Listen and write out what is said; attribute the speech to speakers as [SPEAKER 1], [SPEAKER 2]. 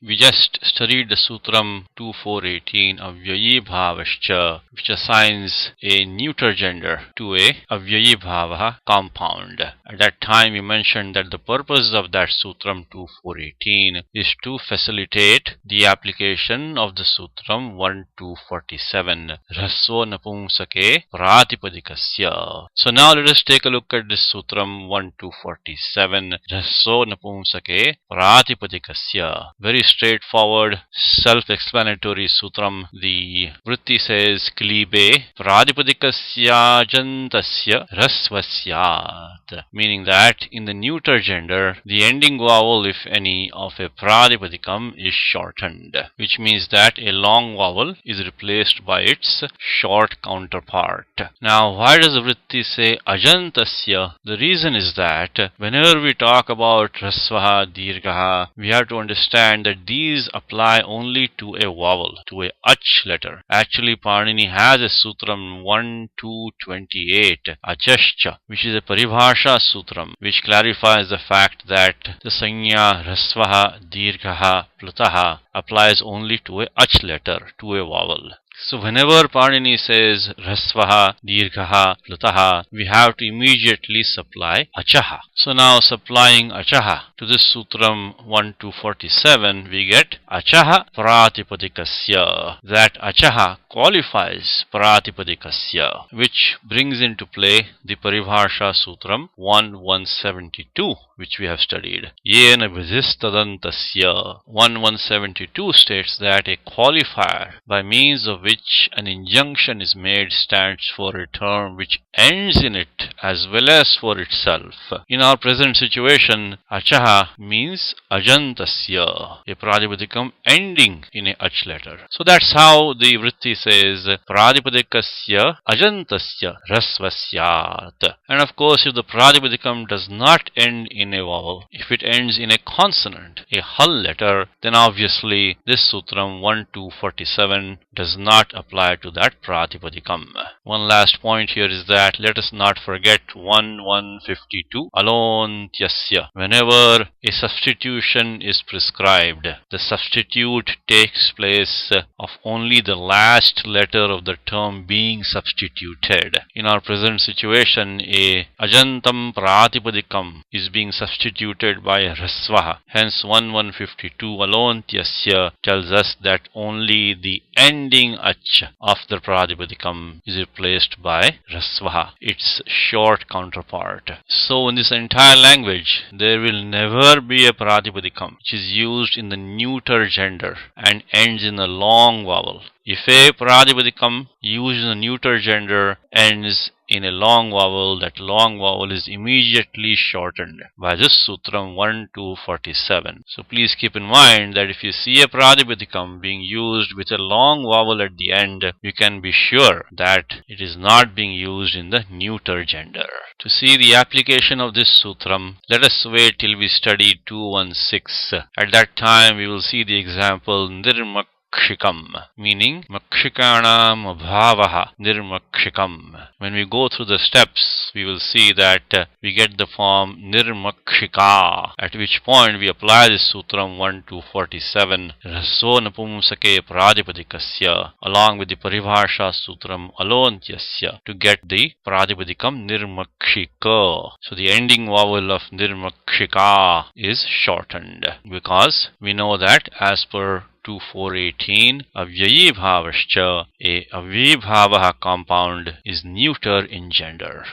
[SPEAKER 1] We just studied the Sutram 2418 Avyayi Bhavascha, which assigns a neuter gender to a Avyayi Bhavaha compound. At that time we mentioned that the purpose of that Sutram 2418 is to facilitate the application of the Sutram 1247 Rasvo Napumsake Pratipadikasya. So now let us take a look at this Sutram 1247 Rasvo Napumsake Pratipadikasya. Very straightforward, self-explanatory sutram. The vritti says klibe pradipadikasya jantasya rasvasyat, meaning that in the neuter gender, the ending vowel, if any, of a pradipadikam is shortened, which means that a long vowel is replaced by its short counterpart. Now, why does the vritti say ajantasya? The reason is that whenever we talk about rasvaha, dirghaha, we have to understand that these apply only to a vowel, to a ach letter. Actually, Panini has a sutram 1228, achascha, which is a paribhasha sutram, which clarifies the fact that the sanya rasvaha, dirghaha, plutaha applies only to a ach letter, to a vowel. So whenever Panini says rasvaha, dirghaha, plutaha, we have to immediately supply achaha. So now supplying achaha to this sutram 1247, we get achaha pratipadikasya. That achaha qualifies pratipadikasya, which brings into play the paribhasha sutram 1172, which we have studied. Yena vidhistadantasya. 1172 states that a qualifier by means of which an injunction is made stands for a term which ends in it as well as for itself. In our present situation, achaha means ajantasya, a pradipadikam ending in a ach letter. So that's how the vritti says pradipadikasya ajantasya rasvasyat. And of course, if the pradipadikam does not end in a vowel, if it ends in a consonant, a hal letter, then obviously this sutram 1247 does not apply to that pratipadikam. One last point here is that let us not forget 1152 alontyasya. Whenever a substitution is prescribed, the substitute takes place of only the last letter of the term being substituted. In our present situation, a ajantam pratipadikam is being substituted by a rasvaha. Hence 1152 alontyasya tells us that only the ending ach of the pratipadikam is replaced by rasvaha, its short counterpart. So in this entire language, there will never be a pratipadikam which is used in the neuter gender and ends in a long vowel. If a pratipadikam used in the neuter gender ends in a long vowel, that long vowel is immediately shortened by this sutram 1247. So please keep in mind that if you see a pratipadikam being used with a long vowel at the end, you can be sure that it is not being used in the neuter gender. To see the application of this sutram, let us wait till we study 216. At that time we will see the example nirmakshikam, meaning makshikanam bhavaha nirmakshikam. When we go through the steps, we will see that we get the form nirmakshika, at which point we apply this sutram 1247 raso napumsake pradipadikasya along with the paribhasha sutram alontyasya to get the pradipadikam nirmakshika. So the ending vowel of nirmakshika is shortened because we know that as per 2418 avyayi bhavascha, a avyayi bhavaha compound is neuter in gender.